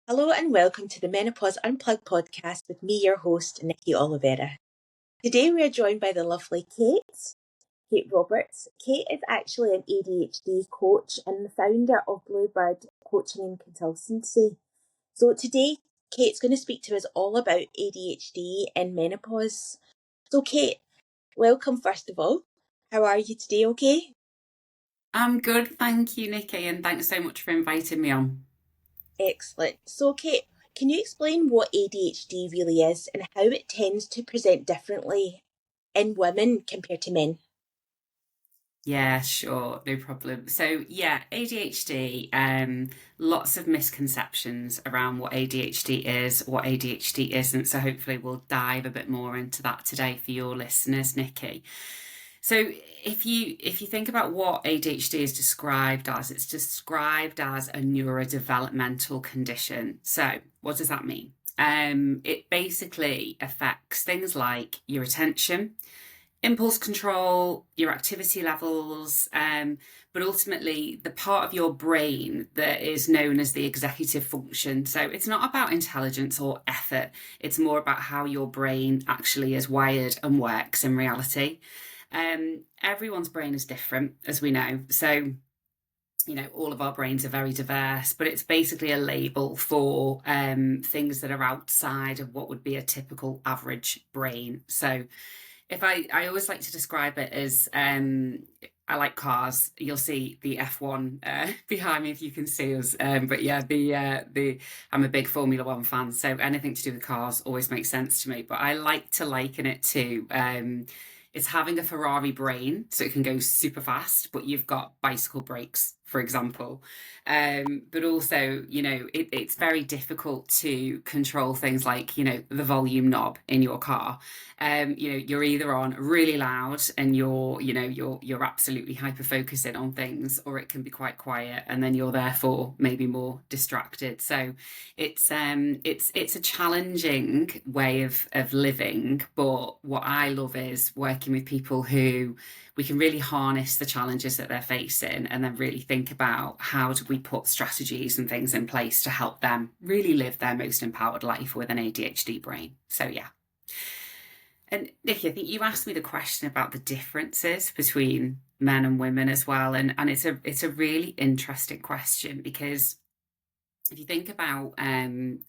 Hello and welcome to the Menopause Unplugged podcast with me, your host, Nikki Oliveira. Today we are joined by the lovely Kate Roberts. Kate is actually an ADHD coach and the founder of Bluebird Coaching and Consultancy. So today, Kate's going to speak to us all about ADHD and menopause. So Kate, welcome first of all. How are you today, okay? I'm good, thank you, Nikki, and thanks so much for inviting me on. Excellent. So Kate, can you explain what ADHD really is and how it tends to present differently in women compared to men? Yeah, sure, no problem. So, yeah, ADHD, lots of misconceptions around what ADHD is, what ADHD isn't. So, hopefully, we'll dive a bit more into that today for your listeners, Nikki. So, if you think about what ADHD is described as, it's described as a neurodevelopmental condition. So, what does that mean? It basically affects things like your attention, impulse control, your activity levels, but ultimately the part of your brain that is known as the executive function. So it's not about intelligence or effort, it's more about how your brain actually is wired and works in reality. Everyone's brain is different, as we know. So all of our brains are very diverse, but it's basically a label for things that are outside of what would be a typical average brain. So if I always like to describe it as I like cars. You'll see the F1 behind me if you can see us. But yeah, the I'm a big Formula One fan, so anything to do with cars always makes sense to me. But I like to liken it to it's having a Ferrari brain, so it can go super fast, but you've got bicycle brakes, for example. But also, it's very difficult to control things like, the volume knob in your car. You're either on really loud and you're absolutely hyper focusing on things, or it can be quite quiet and then you're therefore maybe more distracted. So it's a challenging way of living, but what I love is working with people who we can really harness the challenges that they're facing and then really think about how do we put strategies and things in place to help them really live their most empowered life with an ADHD brain. So yeah. And Nikki, I think you asked me the question about the differences between men and women as well. And it's a really interesting question because if you think about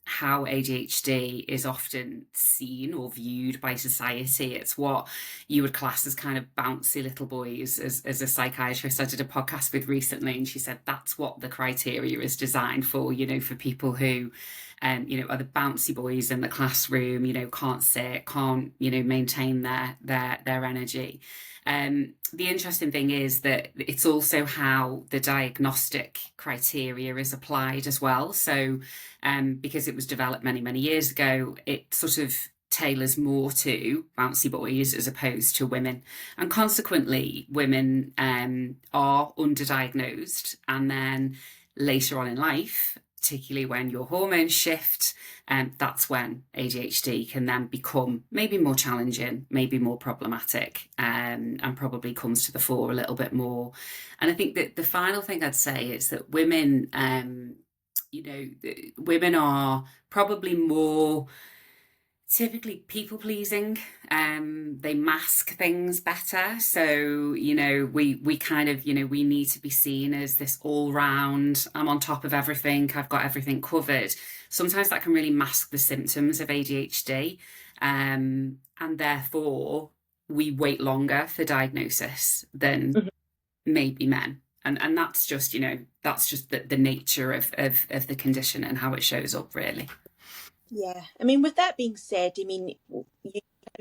how ADHD is often seen or viewed by society, it's what you would class as kind of bouncy little boys. As a psychiatrist I did a podcast with recently, and she said that's what the criteria is designed for, for people who are the bouncy boys in the classroom, can't sit, can't, maintain their energy. The interesting thing is that it's also how the diagnostic criteria is applied as well. So, because it was developed many, many years ago, it sort of tailors more to bouncy boys as opposed to women. And consequently, women are underdiagnosed. And then later on in life, particularly when your hormones shift, that's when ADHD can then become maybe more challenging, maybe more problematic, and probably comes to the fore a little bit more. And I think that the final thing I'd say is that women, women are probably more typically people pleasing. They mask things better. So, we kind of, we need to be seen as this all round, I'm on top of everything, I've got everything covered. Sometimes that can really mask the symptoms of ADHD. And therefore we wait longer for diagnosis than maybe men. And that's just, the nature of the condition and how it shows up, really. Yeah, with that being said, you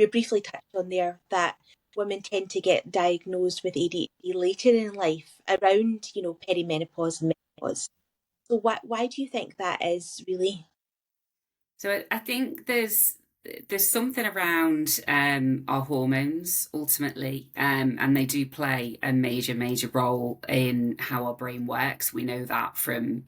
briefly touched on there that women tend to get diagnosed with ADHD later in life, around, perimenopause and menopause. So why do you think that is really? So I think there's something around our hormones ultimately, and they do play a major role in how our brain works. We know that from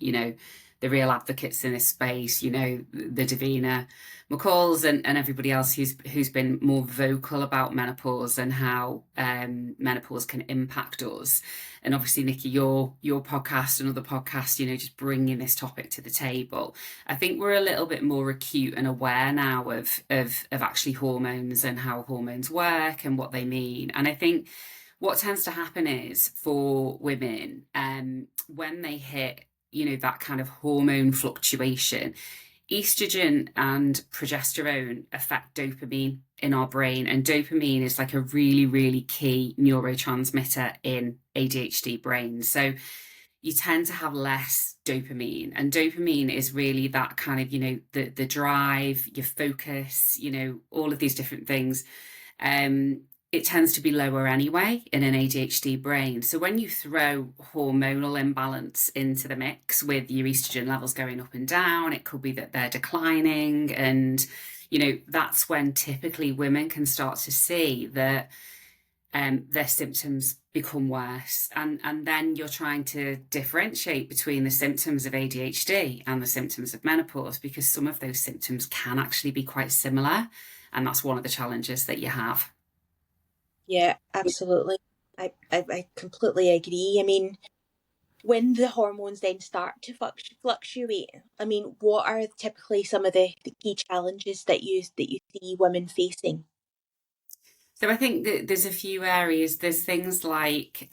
the real advocates in this space, you know, the Davina McCalls and everybody else who's been more vocal about menopause and how menopause can impact us. And obviously, Nikki, your podcast and other podcasts, you know, just bringing this topic to the table. I think we're a little bit more acute and aware now of actually hormones and how hormones work and what they mean. And I think what tends to happen is for women, when they hit, you know, that kind of hormone fluctuation, estrogen and progesterone affect dopamine in our brain, and dopamine is like a really, really key neurotransmitter in ADHD brains. So you tend to have less dopamine, and dopamine is really that kind of, you know, the drive, your focus, you know, all of these different things. It tends to be lower anyway in an ADHD brain. So when you throw hormonal imbalance into the mix with your estrogen levels going up and down, it could be that they're declining. And, you know, that's when typically women can start to see that their symptoms become worse. And then you're trying to differentiate between the symptoms of ADHD and the symptoms of menopause, because some of those symptoms can actually be quite similar. And that's one of the challenges that you have. Yeah, absolutely. I completely agree. I mean, when the hormones then start to fluctuate, I mean, what are typically some of the key challenges that you see women facing? So I think that there's a few areas. There's things like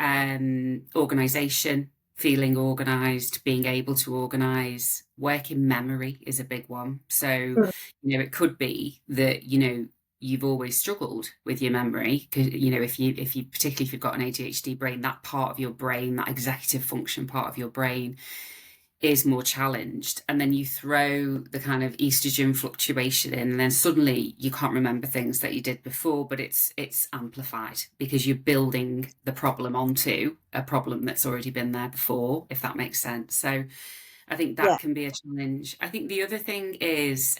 organisation, feeling organised, being able to organise. Working memory is a big one. So, you know, it could be that, you know, you've always struggled with your memory because, you know, if you particularly if you've got an ADHD brain, that part of your brain, that executive function part of your brain, is more challenged, and then you throw the kind of estrogen fluctuation in, and then suddenly you can't remember things that you did before, but it's amplified because you're building the problem onto a problem that's already been there before, if that makes sense. So I think Yeah. that can be a challenge. I think the other thing is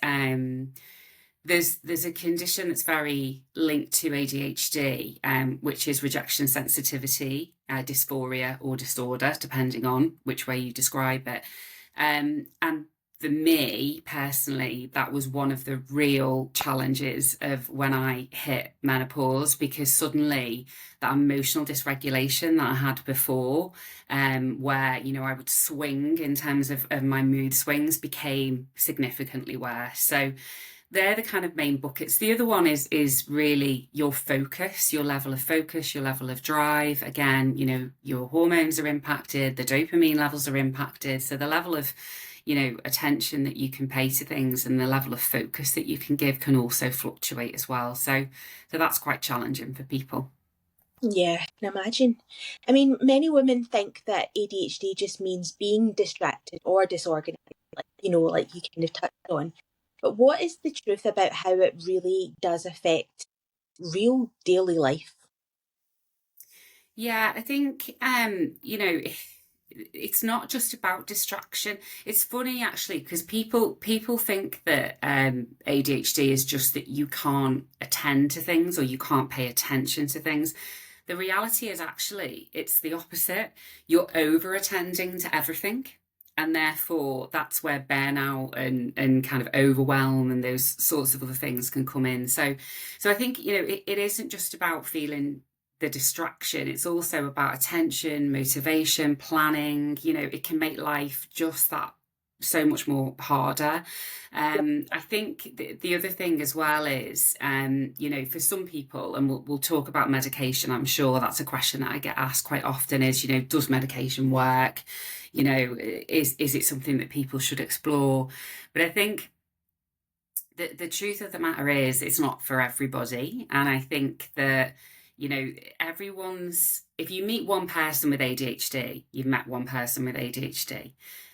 there's a condition that's very linked to ADHD, which is rejection sensitivity, dysphoria or disorder, depending on which way you describe it. And for me personally, that was one of the real challenges of when I hit menopause, because suddenly that emotional dysregulation that I had before, where, you know, I would swing in terms of my mood swings, became significantly worse. So they're the kind of main buckets. The other one is really your focus, your level of focus, your level of drive. Again, you know, your hormones are impacted, the dopamine levels are impacted. So the level of, you know, attention that you can pay to things and the level of focus that you can give can also fluctuate as well. So that's quite challenging for people. Yeah, I can imagine. I mean, many women think that ADHD just means being distracted or disorganized, like, you know, like you kind of touched on. But what is the truth about how it really does affect real daily life? Yeah, I think you know, it's not just about distraction. It's funny actually because people think that ADHD is just that you can't attend to things or you can't pay attention to things. The reality is actually it's the opposite. You're over attending to everything. And therefore, that's where burnout and kind of overwhelm and those sorts of other things can come in. So I think, you know, it isn't just about feeling the distraction. It's also about attention, motivation, planning. You know, it can make life just that so much more harder. I think the other thing as well is, you know, for some people, and we'll talk about medication, I'm sure that's a question that I get asked quite often is, you know, does medication work? You know, is it something that people should explore? But I think the truth of the matter is it's not for everybody. And I think that, you know, if you meet one person with ADHD, you've met one person with ADHD.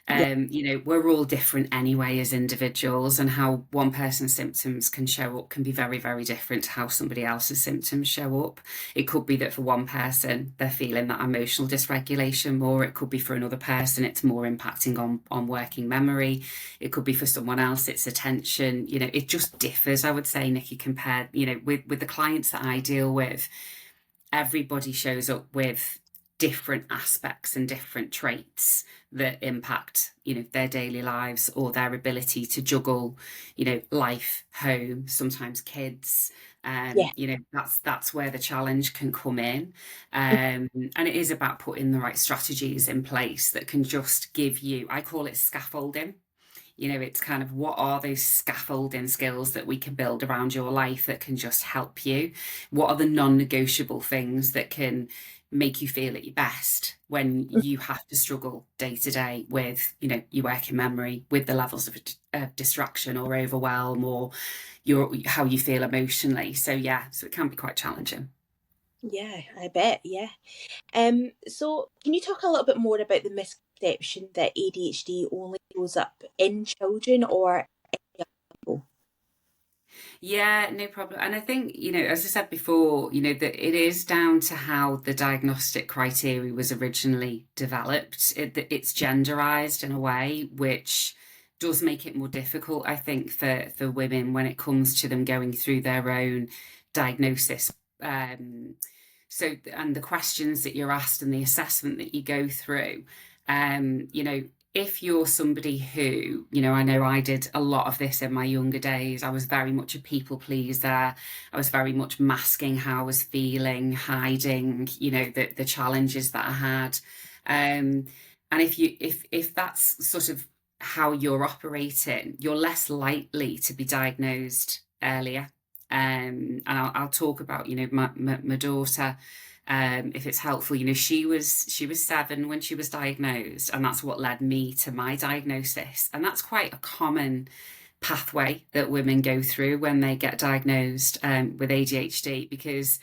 You know, we're all different anyway as individuals, and how one person's symptoms can show up can be very, very different to how somebody else's symptoms show up. It could be that for one person, they're feeling that emotional dysregulation more. It could be for another person, it's more impacting on working memory. It could be for someone else, it's attention. You know, it just differs, I would say, Nikki, compared, you know, with the clients that I deal with, everybody shows up with different aspects and different traits that impact, their daily lives or their ability to juggle, life, home, sometimes kids. Yeah. That's where the challenge can come in. And it is about putting the right strategies in place that can just give you, I call it scaffolding. It's kind of, what are those scaffolding skills that we can build around your life that can just help you? What are the non-negotiable things that can make you feel at your best when you have to struggle day to day with, your working memory, with the levels of distraction or overwhelm, or how you feel emotionally. So it can be quite challenging. Yeah, I bet. Yeah. So can you talk a little bit more about the misconception that ADHD only shows up in children or young people? Yeah, no problem. And I think, as I said before, that it is down to how the diagnostic criteria was originally developed. It's genderized in a way, which does make it more difficult, I think, for women when it comes to them going through their own diagnosis. And the questions that you're asked and the assessment that you go through, if you're somebody who, I know I did a lot of this in my younger days. I was very much a people pleaser. I was very much masking how I was feeling, hiding, the challenges that I had. And if that's sort of how you're operating, you're less likely to be diagnosed earlier. And I'll talk about, my daughter. If it's helpful, she was 7 when she was diagnosed, and that's what led me to my diagnosis. And that's quite a common pathway that women go through when they get diagnosed with ADHD, because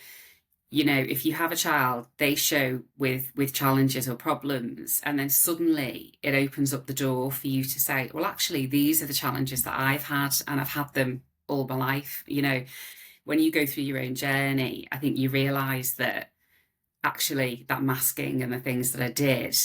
if you have a child, they show with challenges or problems, and then suddenly it opens up the door for you to say, well, actually, these are the challenges that I've had, and I've had them all my life. When you go through your own journey, I think you realize that actually that masking and the things that I did,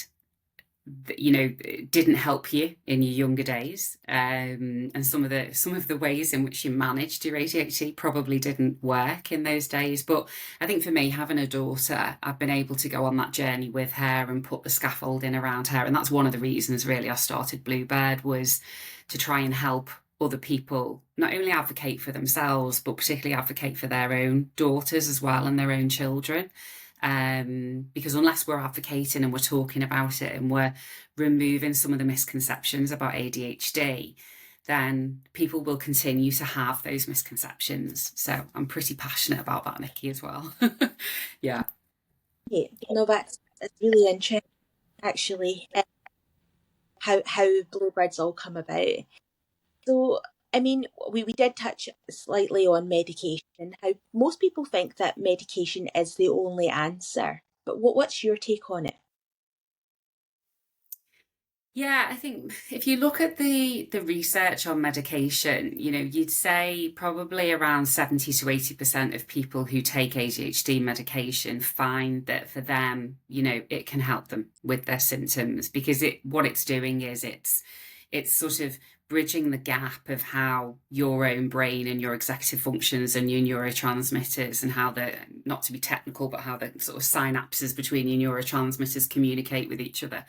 didn't help you in your younger days. And some of the ways in which you managed your ADHD probably didn't work in those days. But I think for me, having a daughter, I've been able to go on that journey with her and put the scaffolding around her. And that's one of the reasons really I started Bluebird, was to try and help other people not only advocate for themselves, but particularly advocate for their own daughters as well, and their own children. Because unless we're advocating and we're talking about it and we're removing some of the misconceptions about ADHD, then people will continue to have those misconceptions. So I'm pretty passionate about that, Nikki, as well. Yeah. Yeah, no, that's really interesting, actually, how Bluebirds all come about. So, I mean, we did touch slightly on medication and how most people think that medication is the only answer. But what's your take on it? Yeah, I think if you look at the research on medication, you'd say probably around 70 to 80% of people who take ADHD medication find that for them, it can help them with their symptoms, because what it's doing is it's sort of bridging the gap of how your own brain and your executive functions and your neurotransmitters, and how the, not to be technical, but how the sort of synapses between your neurotransmitters communicate with each other.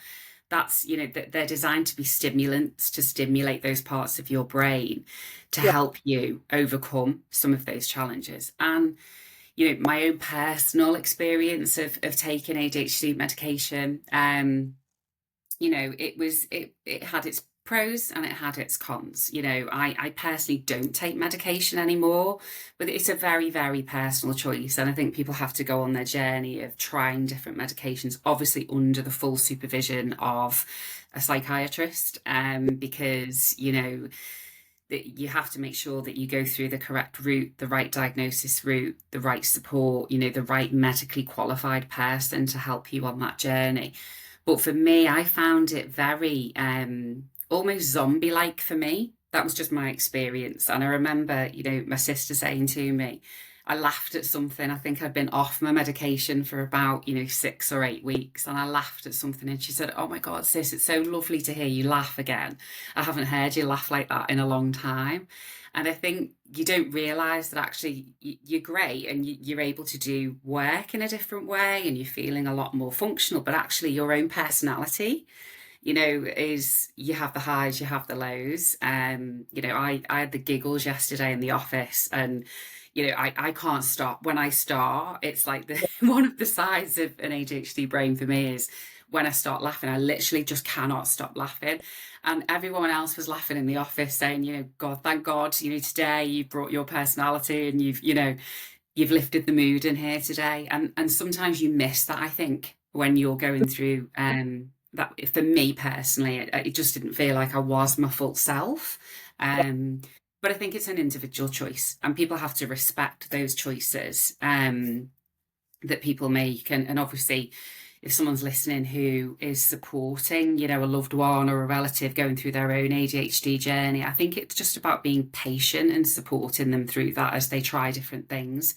That's, they're designed to be stimulants, to stimulate those parts of your brain to Yeah, help you overcome some of those challenges. And my own personal experience of taking ADHD medication, it had its pros and it had its cons. I personally don't take medication anymore, but it's a very, very personal choice. And I think people have to go on their journey of trying different medications, obviously under the full supervision of a psychiatrist, because, that you have to make sure that you go through the correct route, the right diagnosis route, the right support, the right medically qualified person to help you on that journey. But for me, I found it very almost zombie-like for me. That was just my experience. And I remember, my sister saying to me, I laughed at something. I think I'd been off my medication for about, 6 or 8 weeks, and I laughed at something, and she said, "Oh my God, sis, it's so lovely to hear you laugh again. I haven't heard you laugh like that in a long time." And I think you don't realise that actually you're great and you're able to do work in a different way and you're feeling a lot more functional, but actually your own personality, is you have the highs, you have the lows. I had the giggles yesterday in the office, and I can't stop. When I start, it's like the one of the sides of an ADHD brain for me is when I start laughing, I literally just cannot stop laughing. And everyone else was laughing in the office saying, God, thank God, today you brought your personality and you've lifted the mood in here today. And sometimes you miss that, I think, when you're going through that. For me personally, it just didn't feel like I was my full self. But I think it's an individual choice, and people have to respect those choices that people make. And obviously, if someone's listening who is supporting, a loved one or a relative going through their own ADHD journey, I think it's just about being patient and supporting them through that as they try different things.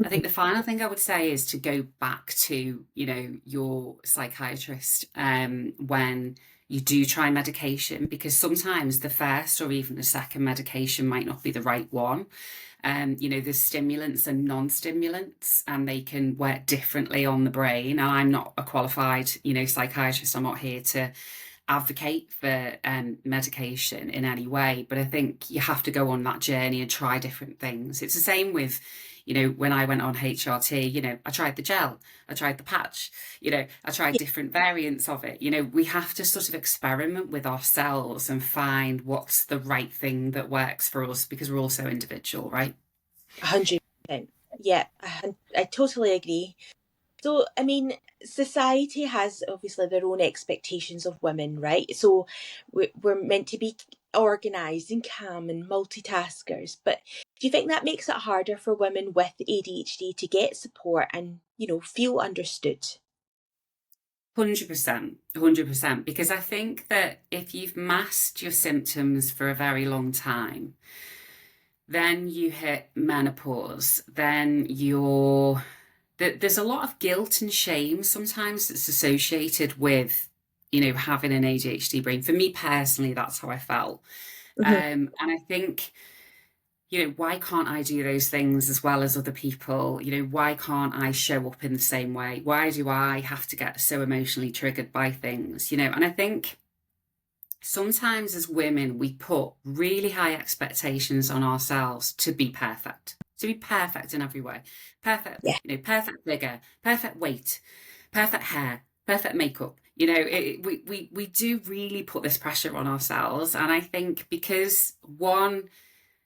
I think the final thing I would say is to go back to, your psychiatrist when you do try medication, because sometimes the first or even the second medication might not be the right one. There's stimulants and non-stimulants, and they can work differently on the brain. And I'm not a qualified, psychiatrist. I'm not here to advocate for medication in any way, but I think you have to go on that journey and try different things. It's the same with, when I went on HRT, I tried the gel, I tried the patch, I tried different variants of it. We have to sort of experiment with ourselves and find what's the right thing that works for us, because we're all so individual, right? 100%. Yeah, I totally agree. So, I mean, society has obviously their own expectations of women, right? So we're meant to be organised and calm and multitaskers. But do you think that makes it harder for women with ADHD to get support and, feel understood? 100%, 100%. Because I think that if you've masked your symptoms for a very long time, then you hit menopause, then there's a lot of guilt and shame sometimes that's associated with, having an ADHD brain. For me personally, that's how I felt. And I think, why can't I do those things as well as other people? Why can't I show up in the same way? Why do I have to get so emotionally triggered by things? And I think sometimes as women, we put really high expectations on ourselves to be perfect in every way. Perfect, Yeah. Perfect figure, perfect weight, perfect hair, perfect makeup. We do really put this pressure on ourselves. And I think because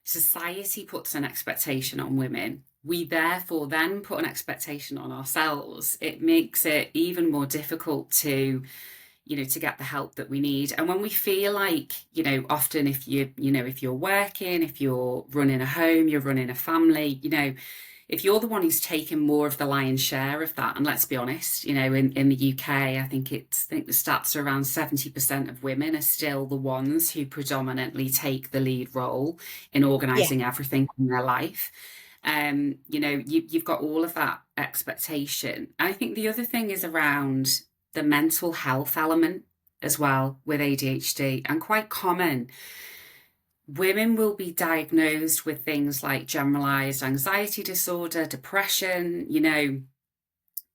society puts an expectation on women, we therefore then put an expectation on ourselves. It makes it even more difficult to get the help that we need. And when we feel like, often if you're working, if you're running a home, you're running a family, if you're the one who's taken more of the lion's share of that, and let's be honest, in the UK, I think the stats are around 70% of women are still the ones who predominantly take the lead role in organising everything in their life. You've got all of that expectation. I think the other thing is around the mental health element as well with ADHD, and quite common. Women will be diagnosed with things like generalized anxiety disorder, depression,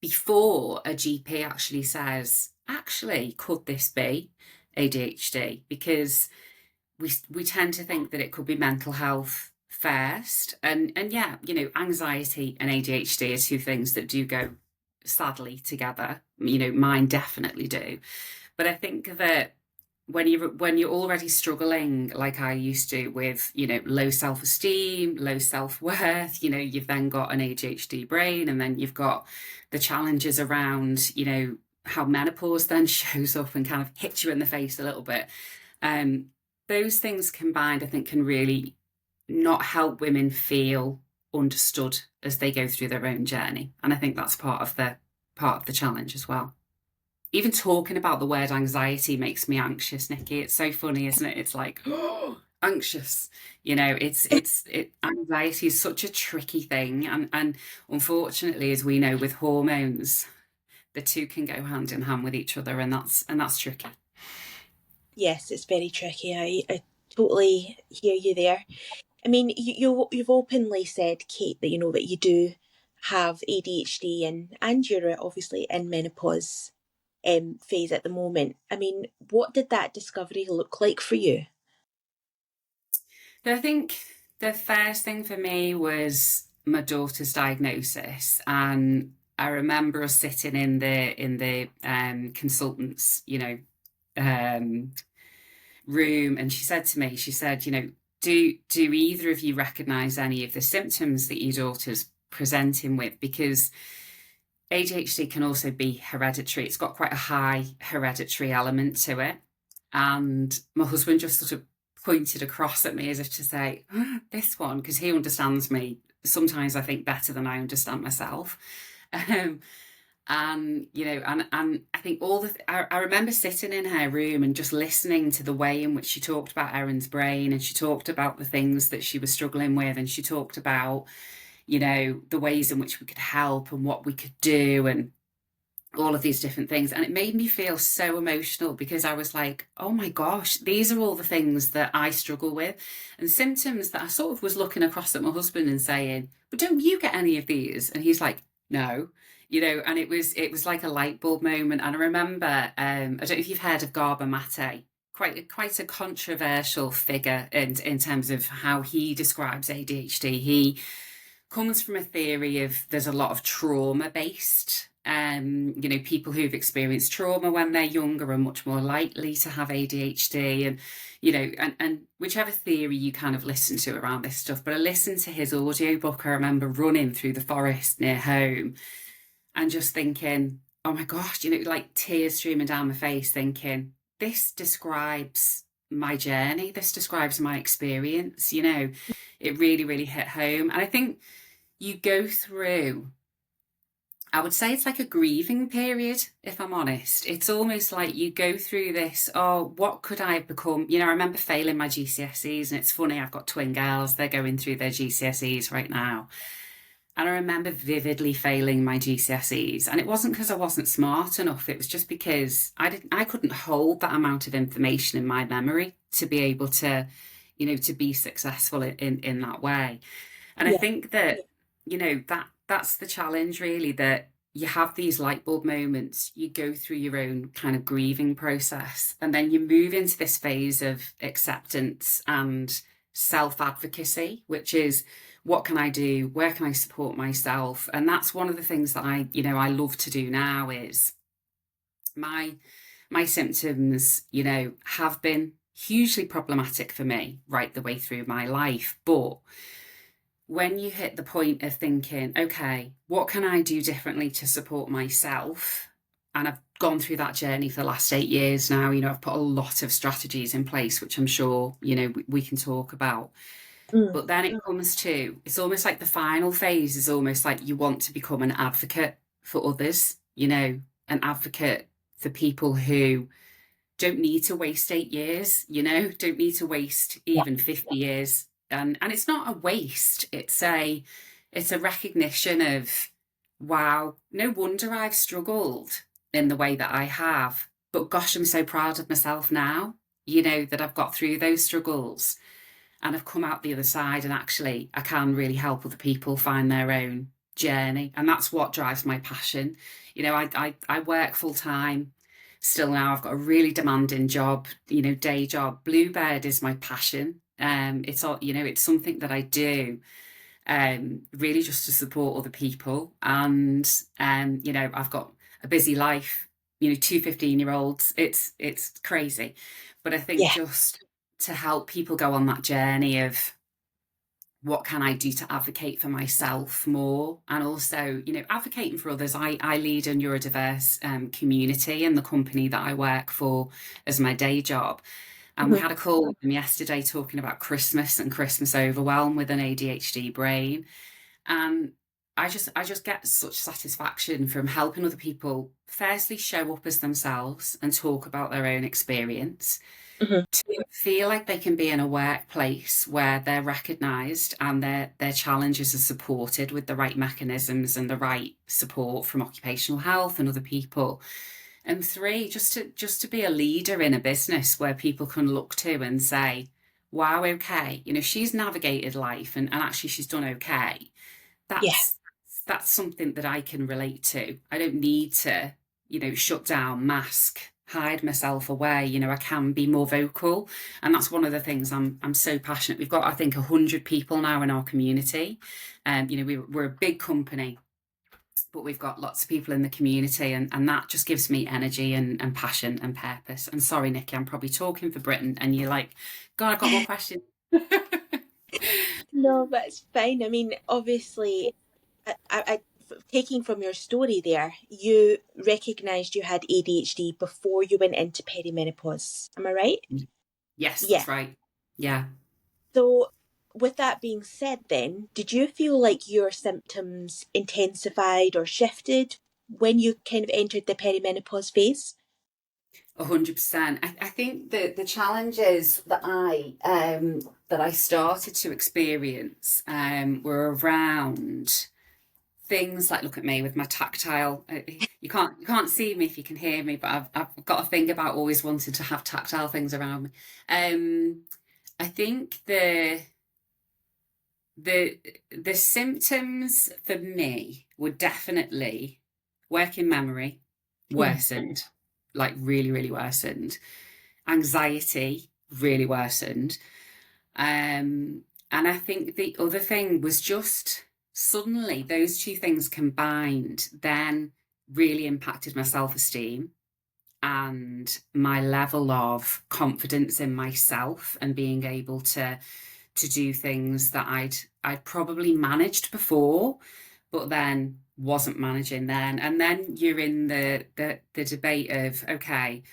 before a GP actually says, actually, could this be ADHD? Because we tend to think that it could be mental health first. And yeah, anxiety and ADHD are two things that do go sadly together. Mine definitely do. But I think that when you're already struggling like I used to with, low self-esteem, low self-worth, you've then got an ADHD brain, and then you've got the challenges around, how menopause then shows up and kind of hits you in the face a little bit. Those things combined, I think, can really not help women feel understood as they go through their own journey. And I think that's part of the challenge as well. Even talking about the word anxiety makes me anxious, Nikki. It's so funny, isn't it? It's like, oh, anxious. Anxiety is such a tricky thing, and unfortunately, as we know with hormones, the two can go hand in hand with each other, and that's tricky. Yes, it's very tricky. I totally hear you there. I mean, you've openly said, Kate, that that you do have ADHD, and you're obviously in menopause phase at the moment. I mean, what did that discovery look like for you? So I think the first thing for me was my daughter's diagnosis, and I remember us sitting in the consultants, um, room, and she said to me, she said, do either of you recognise any of the symptoms that your daughter's presenting with? Because ADHD can also be hereditary. It's got quite a high hereditary element to it. And my husband just sort of pointed across at me as if to say, this one, because he understands me sometimes, I think, better than I understand myself. Um, and I think I remember sitting in her room and just listening to the way in which she talked about Erin's brain, and she talked about the things that she was struggling with, and she talked about, the ways in which we could help and what we could do, and all of these different things. And it made me feel so emotional, because I was like, oh my gosh, these are all the things that I struggle with, and symptoms that I sort of was looking across at my husband and saying, but don't you get any of these? And he's like, no. And it was like a light bulb moment. And I remember, I don't know if you've heard of Garba Mate, quite a controversial figure in terms of how he describes ADHD. He comes from a theory of there's a lot of trauma based. People who've experienced trauma when they're younger are much more likely to have ADHD, and whichever theory you kind of listen to around this stuff. But I listened to his audiobook. I remember running through the forest near home and just thinking, oh my gosh, like tears streaming down my face, thinking, this describes my journey. This describes my experience. It really, really hit home. And I think you go through, I would say it's like a grieving period, if I'm honest. It's almost like you go through this, oh, what could I have become? I remember failing my GCSEs, and it's funny, I've got twin girls, they're going through their GCSEs right now. And I remember vividly failing my GCSEs. And it wasn't because I wasn't smart enough. It was just because I couldn't hold that amount of information in my memory to be able to, to be successful in that way. And I Yeah. think that, that's the challenge, really, that you have these light bulb moments, you go through your own kind of grieving process, and then you move into this phase of acceptance and self-advocacy, which is, what can I do? Where can I support myself? And that's one of the things that I love to do now. Is my symptoms, have been hugely problematic for me right the way through my life. But when you hit the point of thinking, okay, what can I do differently to support myself? And I've gone through that journey for the last 8 years now. I've put a lot of strategies in place, which I'm sure, we can talk about. But then it comes to, it's almost like the final phase is almost like you want to become an advocate for others, an advocate for people who don't need to waste 8 years, don't need to waste even 50 years. And it's not a waste. It's a recognition of, wow, no wonder I've struggled in the way that I have. But gosh, I'm so proud of myself now, that I've got through those struggles and I've come out the other side, and actually I can really help other people find their own journey. And that's what drives my passion. I work full time still now. I've got a really demanding job, day job. Bluebird is my passion. It's all, it's something that I do really just to support other people. And I've got a busy life, two 15-year-olds. It's crazy. But I think just to help people go on that journey of, what can I do to advocate for myself more? And also, advocating for others. I lead a neurodiverse community in the company that I work for as my day job. And we had a call with them yesterday talking about Christmas and Christmas overwhelm with an ADHD brain. And I just get such satisfaction from helping other people firstly show up as themselves and talk about their own experience. Mhm. to feel like they can be in a workplace where they're recognised and their challenges are supported with the right mechanisms and the right support from occupational health and other people. And three, just to be a leader in a business where people can look to and say, wow, okay, she's navigated life and actually she's done okay. Yeah. That's something that I can relate to. I don't need to, shut down, mask, hide myself away. I can be more vocal, and that's one of the things I'm so passionate. We've got, I think, 100 people now in our community. We're a big company, but we've got lots of people in the community, and that just gives me energy and passion and purpose. And sorry, Nikki, I'm probably talking for Britain, and you're like, God, I've got more questions. No, that's fine. I mean, obviously, taking from your story there, you recognised you had ADHD before you went into perimenopause. Am I right? Yes, Yeah. that's right. Yeah. So, with that being said, then, did you feel like your symptoms intensified or shifted when you kind of entered the perimenopause phase? 100%. I think the challenges that I started to experience were around things like, look at me with my tactile. You can't see me if you can hear me, but I've got a thing about always wanting to have tactile things around me. I think the the symptoms for me were definitely working memory Mhm. worsened, like really, really worsened. Anxiety really worsened. And I think the other thing was just suddenly those two things combined then really impacted my self-esteem and my level of confidence in myself and being able to do things that I'd probably managed before, but then wasn't managing then. And then you're in the debate of, okay,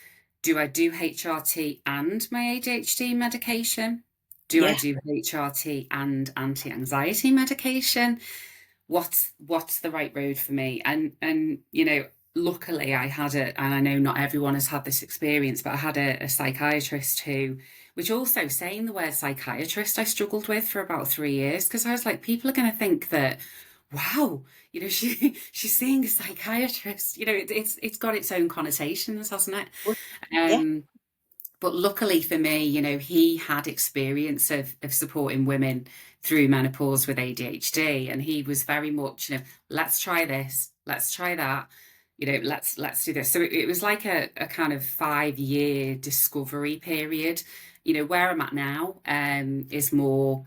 do I do HRT and my ADHD medication? Do I Yeah. do HRT and anti-anxiety medication? What's the right road for me? And luckily I had and I know not everyone has had this experience, but I had a psychiatrist who, which also saying the word psychiatrist, I struggled with for about 3 years because I was like, people are going to think that, wow, she's seeing a psychiatrist. It's got its own connotations, hasn't it? Yeah. Um, but luckily for me, he had experience of supporting women through menopause with ADHD, and he was very much, let's try this, let's try that, let's do this. So it was like a kind of 5 year discovery period. Where I'm at now is more,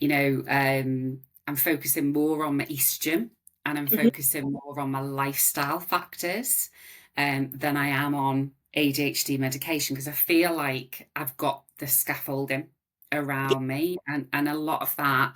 I'm focusing more on my estrogen and I'm Mhm. focusing more on my lifestyle factors than I am on ADHD medication because I feel like I've got the scaffolding Yeah. around me and a lot of that,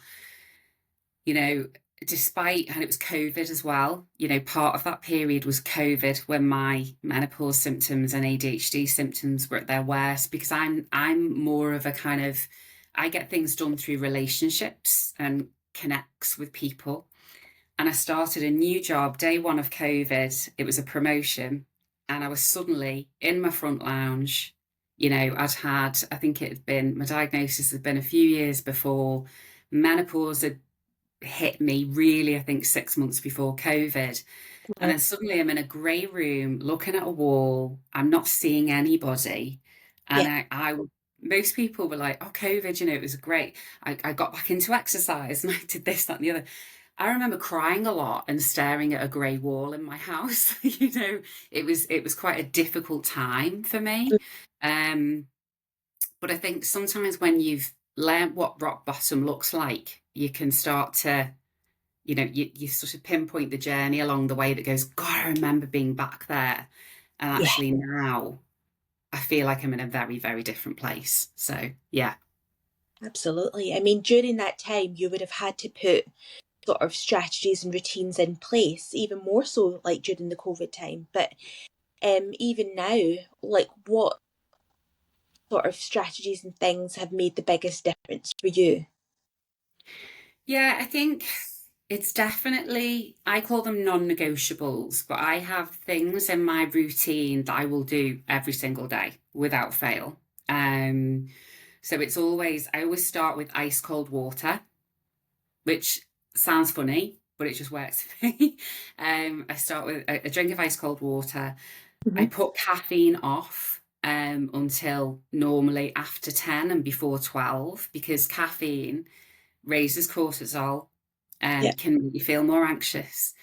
you know, despite, and it was COVID as well, part of that period was COVID when my menopause symptoms and ADHD symptoms were at their worst because I'm more of a kind of, I get things done through relationships and connects with people. And I started a new job day one of COVID. It was a promotion. And I was suddenly in my front lounge. I think it had been, my diagnosis had been a few years before. Menopause had hit me really, I think 6 months before COVID. And Wow. then suddenly I'm in a grey room looking at a wall. I'm not seeing anybody. Yeah. And most people were like, oh, COVID, it was great. I got back into exercise and I did this, that, and the other. I remember crying a lot and staring at a grey wall in my house. It was quite a difficult time for me. Um, but I think sometimes when you've learned what rock bottom looks like, you can start to, you sort of pinpoint the journey along the way that goes, God, I remember being back there. And Yeah. actually now I feel like I'm in a very, very different place. So, yeah. Absolutely. I mean, during that time, you would have had to put sort of strategies and routines in place, even more so like during the COVID time. But even now, like what sort of strategies and things have made the biggest difference for you? Yeah, I think it's definitely, I call them non-negotiables, but I have things in my routine that I will do every single day without fail. So it's always, I always start with ice cold water, which sounds funny, but it just works for me. I start with a drink of ice cold water. I put caffeine off until normally after 10 and before 12, because caffeine raises cortisol and can make you feel more anxious.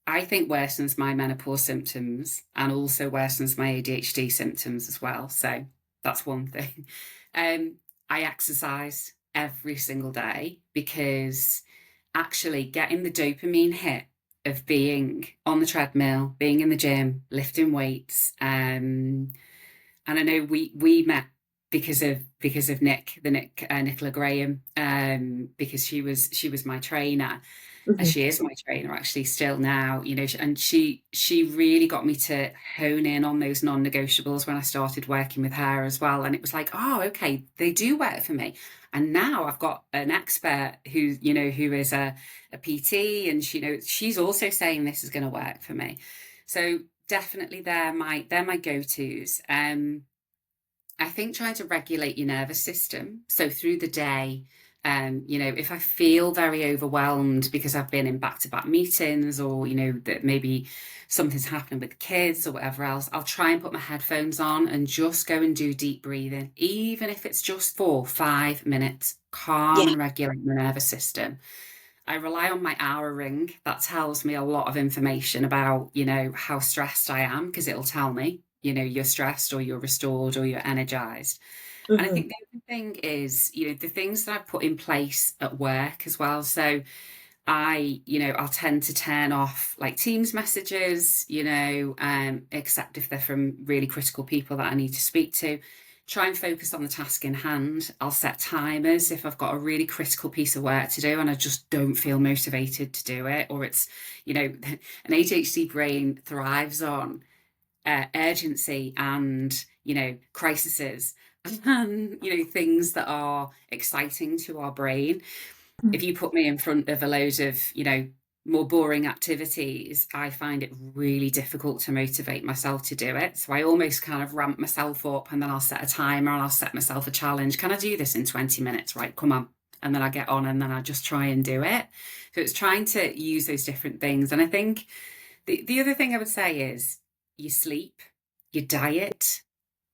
I think worsens my menopause symptoms and also worsens my ADHD symptoms as well. So that's one thing. I exercise every single day, because actually getting the dopamine hit of being on the treadmill, being in the gym, lifting weights, and I know we met because of Nicola Graham, because she was my trainer. She is my trainer actually still now, and she really got me to hone in on those non-negotiables when I started working with her as well. And it was like, oh, okay, they do work for me. And now I've got an expert who is a PT, and she's also saying this is going to work for me. So definitely they're my go-tos. I think trying to regulate your nervous system. So through the day, if I feel very overwhelmed because I've been in back-to-back meetings, or, that maybe something's happening with the kids or whatever else, I'll try and put my headphones on and just go and do deep breathing, even if it's just for 5 minutes, calm and regulate my nervous system. I rely on my hour ring. That tells me a lot of information about, how stressed I am, because it'll tell me, you're stressed or you're restored or you're energized. And I think the other thing is, the things that I've put in place at work as well. So I'll tend to turn off like Teams messages, except if they're from really critical people that I need to speak to. Try and focus on the task in hand. I'll set timers if I've got a really critical piece of work to do and I just don't feel motivated to do it, or it's, an ADHD brain thrives on urgency and, crises and, things that are exciting to our brain. If you put me in front of a load of, more boring activities, I find it really difficult to motivate myself to do it. So I almost kind of ramp myself up, and then I'll set a timer and I'll set myself a challenge. Can I do this in 20 minutes? Right, come on. And then I get on and then I just try and do it. So it's trying to use those different things. And I think the other thing I would say is your sleep, your diet.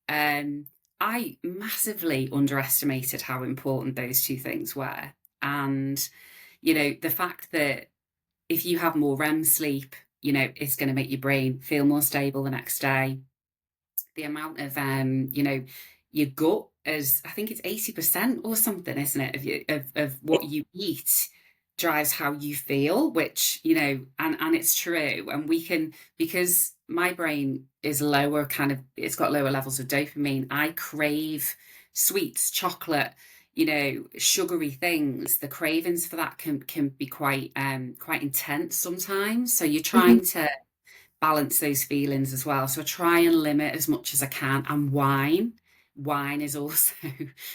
I massively underestimated how important those two things were. And, the fact that if you have more REM sleep, it's going to make your brain feel more stable the next day. The amount of, your gut is, I think it's 80% or something, isn't it, of what you eat drives how you feel, which, and it's true. And we can, because my brain is lower, it's got lower levels of dopamine. I crave sweets, chocolate, sugary things. The cravings for that can be quite intense sometimes. So you're trying to balance those feelings as well. So I try and limit as much as I can. And wine is also,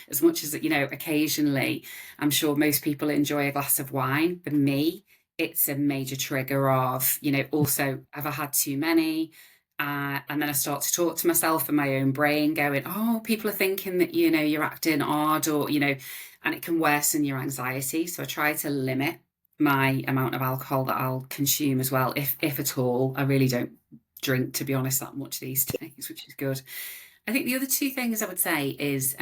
as much as, occasionally, I'm sure most people enjoy a glass of wine. For me, it's a major trigger of, also, have I had too many? And then I start to talk to myself in my own brain going, oh, people are thinking that, you're acting odd, or, and it can worsen your anxiety. So I try to limit my amount of alcohol that I'll consume as well, if at all. I really don't drink, to be honest, that much these days, which is good. I think the other two things I would say is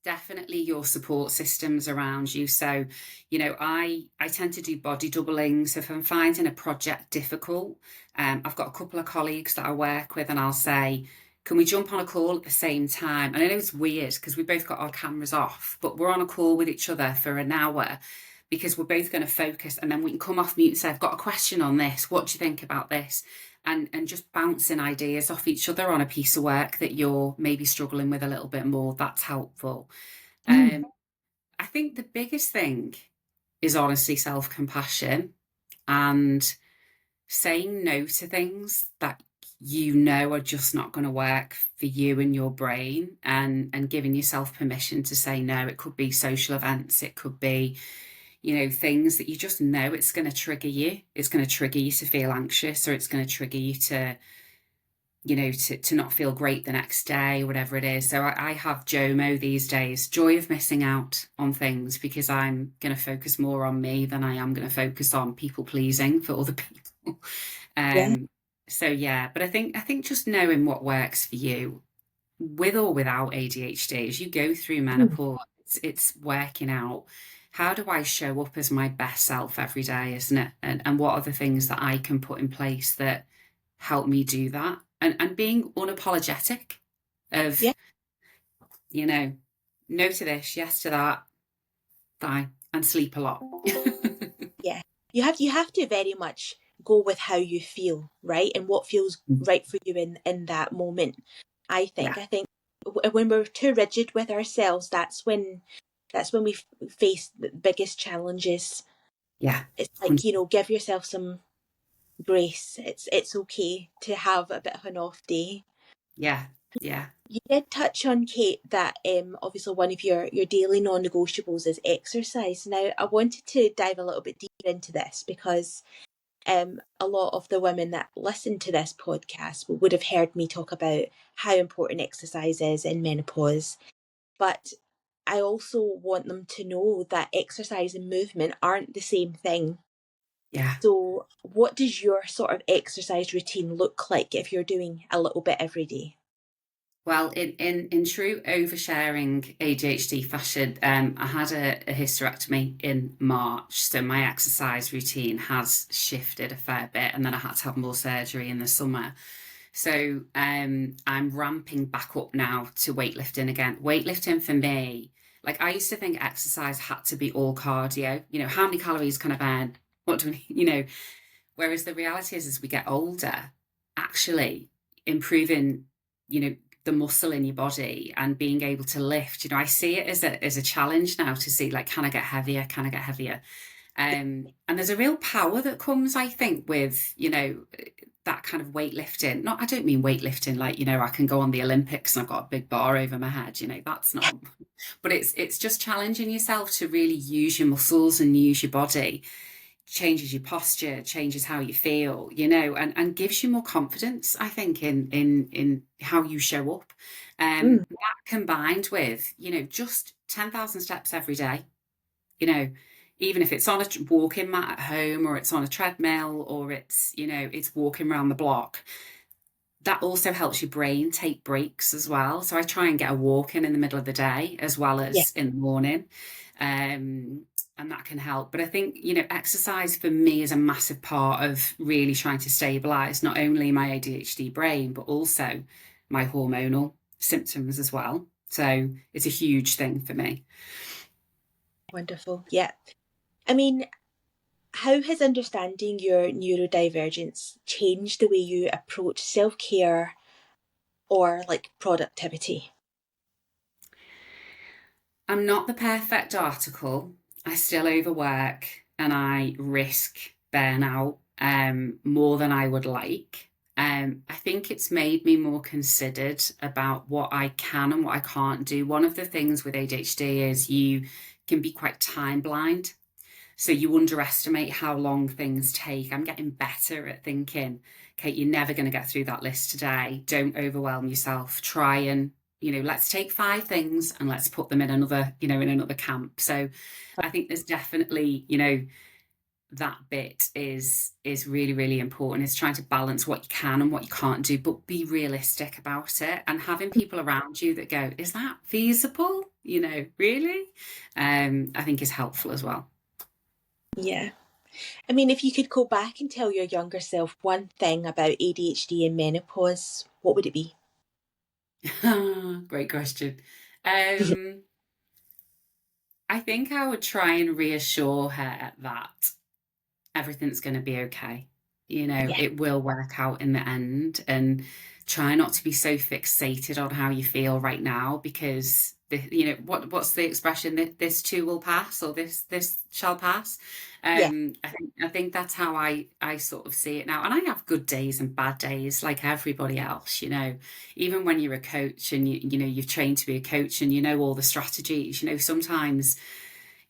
definitely your support systems around you. So, I tend to do body doubling. So if I'm finding a project difficult, I've got a couple of colleagues that I work with, and I'll say, can we jump on a call at the same time? And I know it's weird because we both got our cameras off, but we're on a call with each other for an hour, because we're both going to focus, and then we can come off mute and say, I've got a question on this. What do you think about this? And just bouncing ideas off each other on a piece of work that you're maybe struggling with a little bit more. That's helpful. I think the biggest thing is honestly self-compassion and saying no to things that are just not going to work for you and your brain, and giving yourself permission to say no. It could be social events. It could be, things that you just know it's going to trigger you. It's going to trigger you to feel anxious, or it's going to trigger you to, to not feel great the next day, whatever it is. So I have JOMO these days, joy of missing out on things, because I'm going to focus more on me than I am going to focus on people pleasing for other people. Yeah. So yeah, but I think just knowing what works for you, with or without ADHD, as you go through Mm. menopause, it's working out, how do I show up as my best self every day, isn't it? And what are the things that I can put in place that help me do that? And being unapologetic Yeah. of, no to this, yes to that, fine, and sleep a lot. Yeah. You have to very much go with how you feel, right? And what feels right for you in that moment. I think. Yeah, I think when we're too rigid with ourselves, that's when we face the biggest challenges. yeah, It's like, give yourself some grace. It's okay to have a bit of an off day. yeah, yeah, You did touch on, Kate, that obviously one of your daily non-negotiables is exercise. Now, I wanted to dive a little bit deeper into this because a lot of the women that listen to this podcast would have heard me talk about how important exercise is in menopause. But I also want them to know that exercise and movement aren't the same thing. yeah. So, what does your sort of exercise routine look like if you're doing a little bit every day? Well, in true oversharing ADHD fashion, I had a hysterectomy in March, so my exercise routine has shifted a fair bit, and then I had to have more surgery in the summer. So I'm ramping back up now to weightlifting again. Weightlifting for me, like, I used to think exercise had to be all cardio. How many calories can I burn? What do we, Whereas the reality is, as we get older, actually improving, the muscle in your body and being able to lift, I see it as a challenge now to see, like, can I get heavier? Can I get heavier? And there's a real power that comes, I think, with, that kind of weightlifting. Not, I don't mean weightlifting like, I can go on the Olympics and I've got a big bar over my head, that's not, but it's just challenging yourself to really use your muscles and use your body. Changes your posture, changes how you feel, and gives you more confidence, I think, in how you show up. Mm, That combined with, just 10,000 steps every day, you know, even if it's on a walking mat at home, or it's on a treadmill, or it's walking around the block, that also helps your brain take breaks as well. So I try and get a walk in the middle of the day as well yeah, as in the morning. And that can help. But I think, exercise for me is a massive part of really trying to stabilize not only my ADHD brain, but also my hormonal symptoms as well. So it's a huge thing for me. wonderful. Yeah. I mean, how has understanding your neurodivergence changed the way you approach self-care or like productivity? I'm not the perfect article. I still overwork and I risk burnout more than I would like. I think it's made me more considered about what I can and what I can't do. One of the things with ADHD is you can be quite time blind. So you underestimate how long things take. I'm getting better at thinking, Kate, you're never going to get through that list today. Don't overwhelm yourself. Try and, let's take 5 things and let's put them in another, in another camp. So I think there's definitely, that bit is really, really important. Is trying to balance what you can and what you can't do, but be realistic about it, and having people around you that go, is that feasible? Really? I think is helpful as well. Yeah. I mean, if you could go back and tell your younger self one thing about ADHD and menopause, what would it be? Great question. I think I would try and reassure her that everything's going to be okay. Yeah, It will work out in the end, and try not to be so fixated on how you feel right now, because what's the expression, that this too will pass, or this shall pass. yeah, I think that's how I sort of see it now. And I have good days and bad days like everybody else, even when you're a coach and you've trained to be a coach and all the strategies, sometimes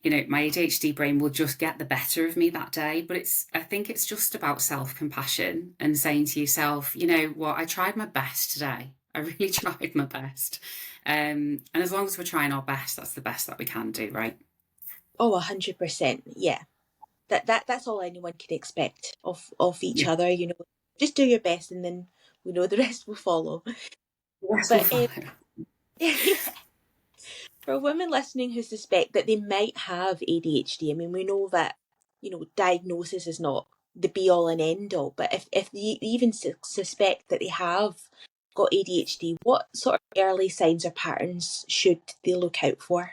my ADHD brain will just get the better of me that day. But I think it's just about self-compassion and saying to yourself, you know what, I tried my best today. I really tried my best. And as long as we're trying our best, that's the best that we can do, right? Oh, 100%. Yeah. That's all anyone can expect of each Yeah. other, Just do your best and then the rest will follow. The rest will But follow. for women listening who suspect that they might have ADHD, I mean, we know that, diagnosis is not the be all and end all, but if they even suspect that they have got ADHD, what sort of early signs or patterns should they look out for?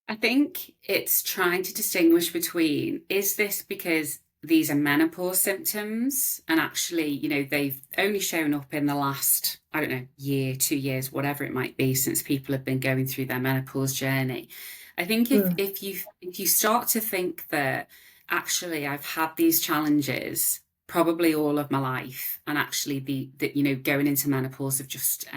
I think it's trying to distinguish between, is this because these are menopause symptoms and actually, they've only shown up in the last, I don't know, year, 2 years, whatever it might be, since people have been going through their menopause journey. I think if you start to think that actually I've had these challenges probably all of my life, and actually the going into menopause have just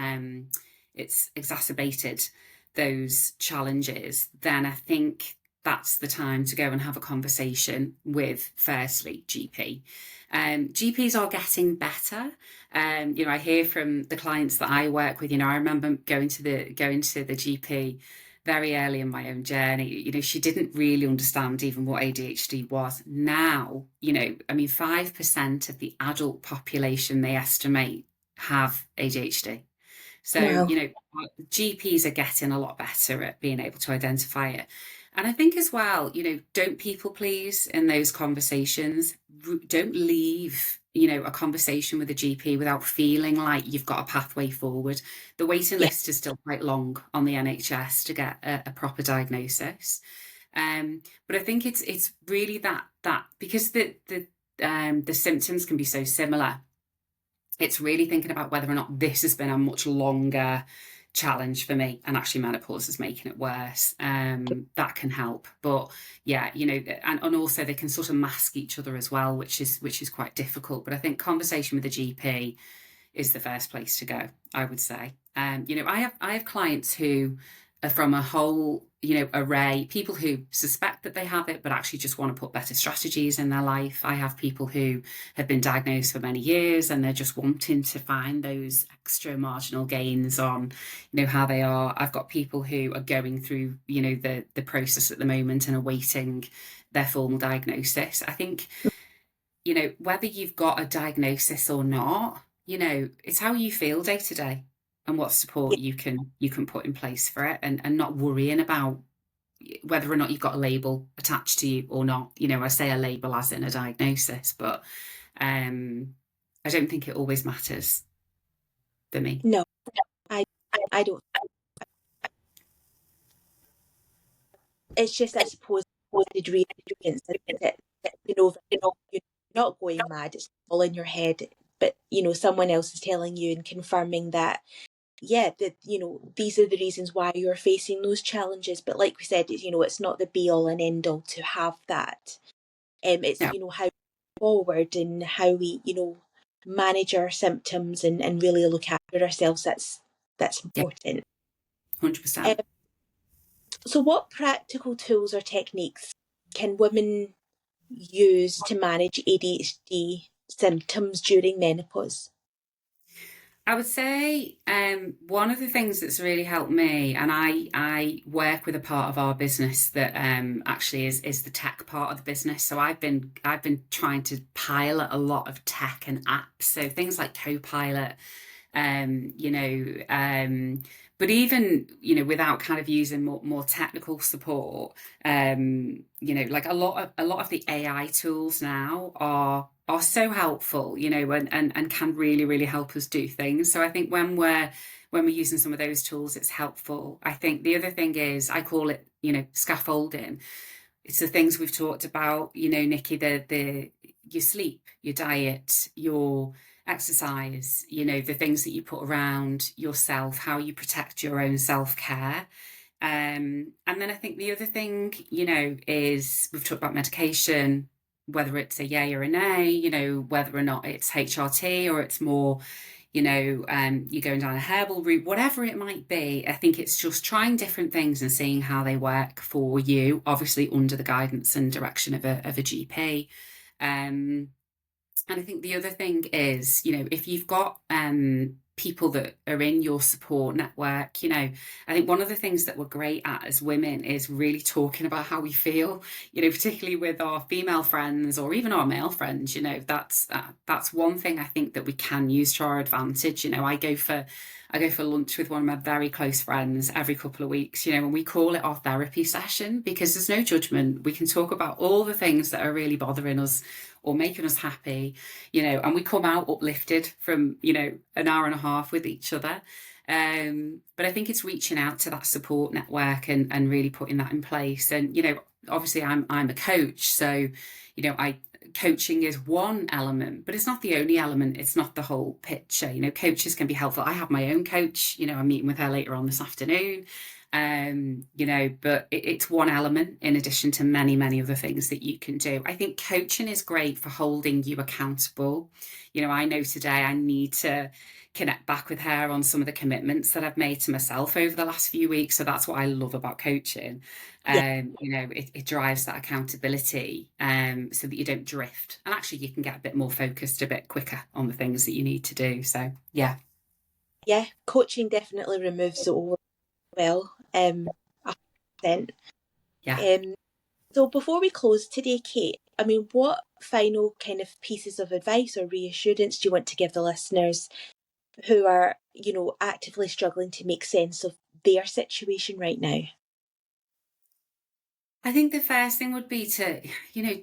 it's exacerbated those challenges, then I think that's the time to go and have a conversation with, firstly, GP. GPs are getting better. I hear from the clients that I work with. I remember going to the GP very early in my own journey. She didn't really understand even what ADHD was. Now, 5% of the adult population, they estimate, have ADHD. So, Wow. GPs are getting a lot better at being able to identify it. And I think as well, don't people please in those conversations. Don't leave, a conversation with a GP without feeling like you've got a pathway forward. The waiting Yeah. list is still quite long on the NHS to get a proper diagnosis. But I think it's really that because the symptoms can be so similar. It's really thinking about whether or not this has been a much longer challenge for me, and actually menopause is making it worse. That can help. But yeah, and also they can sort of mask each other as well, which is quite difficult. But I think conversation with a GP is the first place to go, I would say. I have clients who are from a whole, array, people who suspect that they have it, but actually just want to put better strategies in their life. I have people who have been diagnosed for many years and they're just wanting to find those extra marginal gains on, how they are. I've got people who are going through, the process at the moment and awaiting their formal diagnosis. I think, whether you've got a diagnosis or not, it's how you feel day to day and what support you can put in place for it, and not worrying about whether or not you've got a label attached to you or not. I say a label as in a diagnosis, but I don't think it always matters for me. No, I I don't. It's just, I suppose, added reassurance that that you're not going mad. It's all in your head, but someone else is telling you and confirming that, yeah, that these are the reasons why you're facing those challenges. But like we said, it's not the be all and end all to have that. It's Yeah, how forward and how we manage our symptoms and really look after ourselves. That's yeah, important. 100%. So, what practical tools or techniques can women use to manage ADHD symptoms during menopause? I would say one of the things that's really helped me, and I work with a part of our business that actually is the tech part of the business. So I've been trying to pilot a lot of tech and apps, so things like Copilot, um, you know, um, but even without kind of using more technical support, like a lot of the AI tools now are so helpful, and can really, really help us do things. So I think when we're using some of those tools, it's helpful. I think the other thing is, I call it, scaffolding. It's the things we've talked about, Nikki, the your sleep, your diet, your exercise, the things that you put around yourself, how you protect your own self-care. And then I think the other thing, is we've talked about medication, whether it's a yay or a nay, whether or not it's HRT or it's more, you're going down a herbal route, whatever it might be. I think it's just trying different things and seeing how they work for you, obviously under the guidance and direction of a GP. And I think the other thing is, if you've got people that are in your support network, I think one of the things that we're great at as women is really talking about how we feel, particularly with our female friends or even our male friends. That's one thing I think that we can use to our advantage. I go for lunch with one of my very close friends every couple of weeks, and we call it our therapy session because there's no judgment. We can talk about all the things that are really bothering us or making us happy, and we come out uplifted from, an hour and a half with each other. But I think it's reaching out to that support network and really putting that in place. And, obviously I'm a coach. So, coaching is one element, but it's not the only element. It's not the whole picture. Coaches can be helpful. I have my own coach, I'm meeting with her later on this afternoon. But it's one element in addition to many, many other things that you can do. I think coaching is great for holding you accountable. I know today I need to connect back with her on some of the commitments that I've made to myself over the last few weeks. So that's what I love about coaching. It drives that accountability so that you don't drift. And actually you can get a bit more focused a bit quicker on the things that you need to do. So, yeah. Yeah, coaching definitely removes the overwhelm. 100%. Yeah. So before we close today, Kate, what final kind of pieces of advice or reassurance do you want to give the listeners who are, actively struggling to make sense of their situation right now? I think the first thing would be to,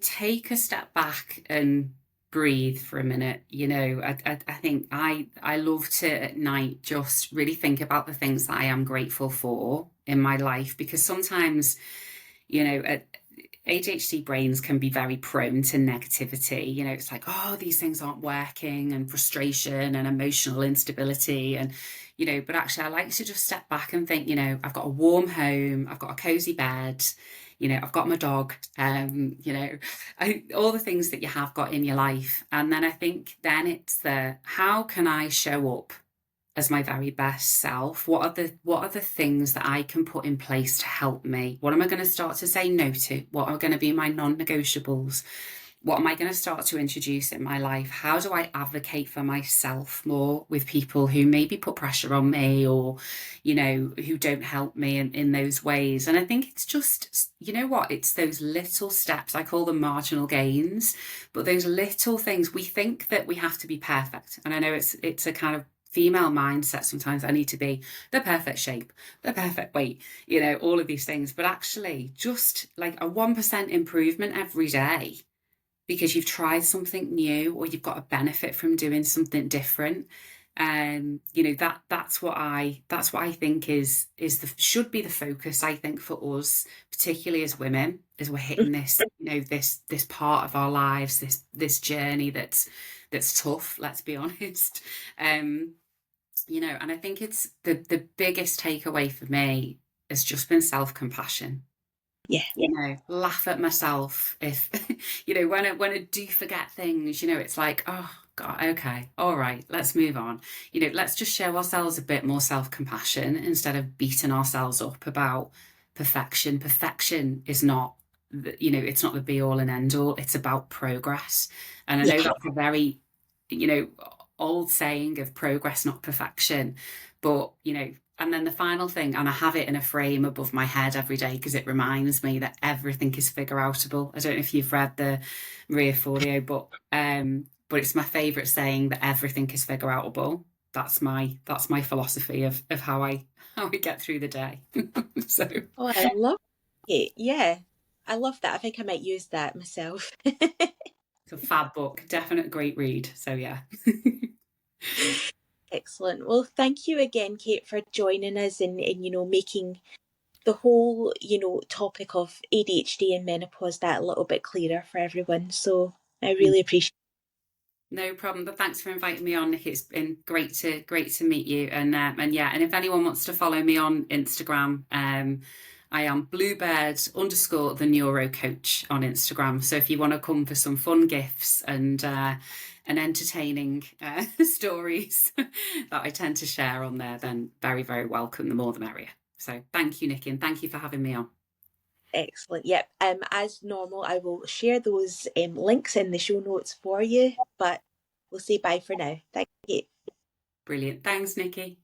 take a step back and breathe for a minute. I think I love to at night just really think about the things that I am grateful for in my life, because sometimes, ADHD brains can be very prone to negativity. It's like, oh, these things aren't working, and frustration and emotional instability. And, but actually I like to just step back and think, I've got a warm home, I've got a cozy bed, I've got my dog, all the things that you have got in your life. And then I think then it's how can I show up as my very best self? What are the things that I can put in place to help me? What am I going to start to say no to? What are going to be my non-negotiables? What am I going to start to introduce in my life? How do I advocate for myself more with people who maybe put pressure on me or, who don't help me in those ways? And I think it's just, it's those little steps. I call them marginal gains, but those little things. We think that we have to be perfect. And I know it's a kind of female mindset sometimes. I need to be the perfect shape, the perfect weight, all of these things. But actually just like a 1% improvement every day, because you've tried something new or you've got a benefit from doing something different. That's what I think should be the focus, I think, for us, particularly as women, as we're hitting this, this part of our lives, this journey that's tough, let's be honest. And I think it's the biggest takeaway for me has just been self-compassion. Yeah. Laugh at myself if, when I do forget things, it's like, oh God, okay, all right, let's move on. Let's just show ourselves a bit more self-compassion instead of beating ourselves up about perfection. Perfection is not, it's not the be all and end all. It's about progress. And I know that's a very, old saying of progress, not perfection, but, and then the final thing, and I have it in a frame above my head every day because it reminds me that everything is figure outable. I don't know if you've read the Maria Forleo book, but it's my favourite saying that everything is figure outable. That's my philosophy of how I get through the day. So I love it. Yeah, I love that. I think I might use that myself. it's a fab book, definite great read. So yeah. Excellent. Well, thank you again, Kate, for joining us and making the whole, topic of ADHD and menopause that a little bit clearer for everyone. So I really appreciate it. No problem, but thanks for inviting me on, Nick. It's been great to meet you. And if anyone wants to follow me on Instagram, I am Bluebird _ the Neurocoach on Instagram. So if you want to come for some fun gifts and and entertaining stories that I tend to share on there, then very, very welcome. The more the merrier. So thank you, Nikki, and thank you for having me on. Excellent. Yep. As normal, I will share those links in the show notes for you, but we'll say bye for now. Thank you. Brilliant. Thanks, Nikki.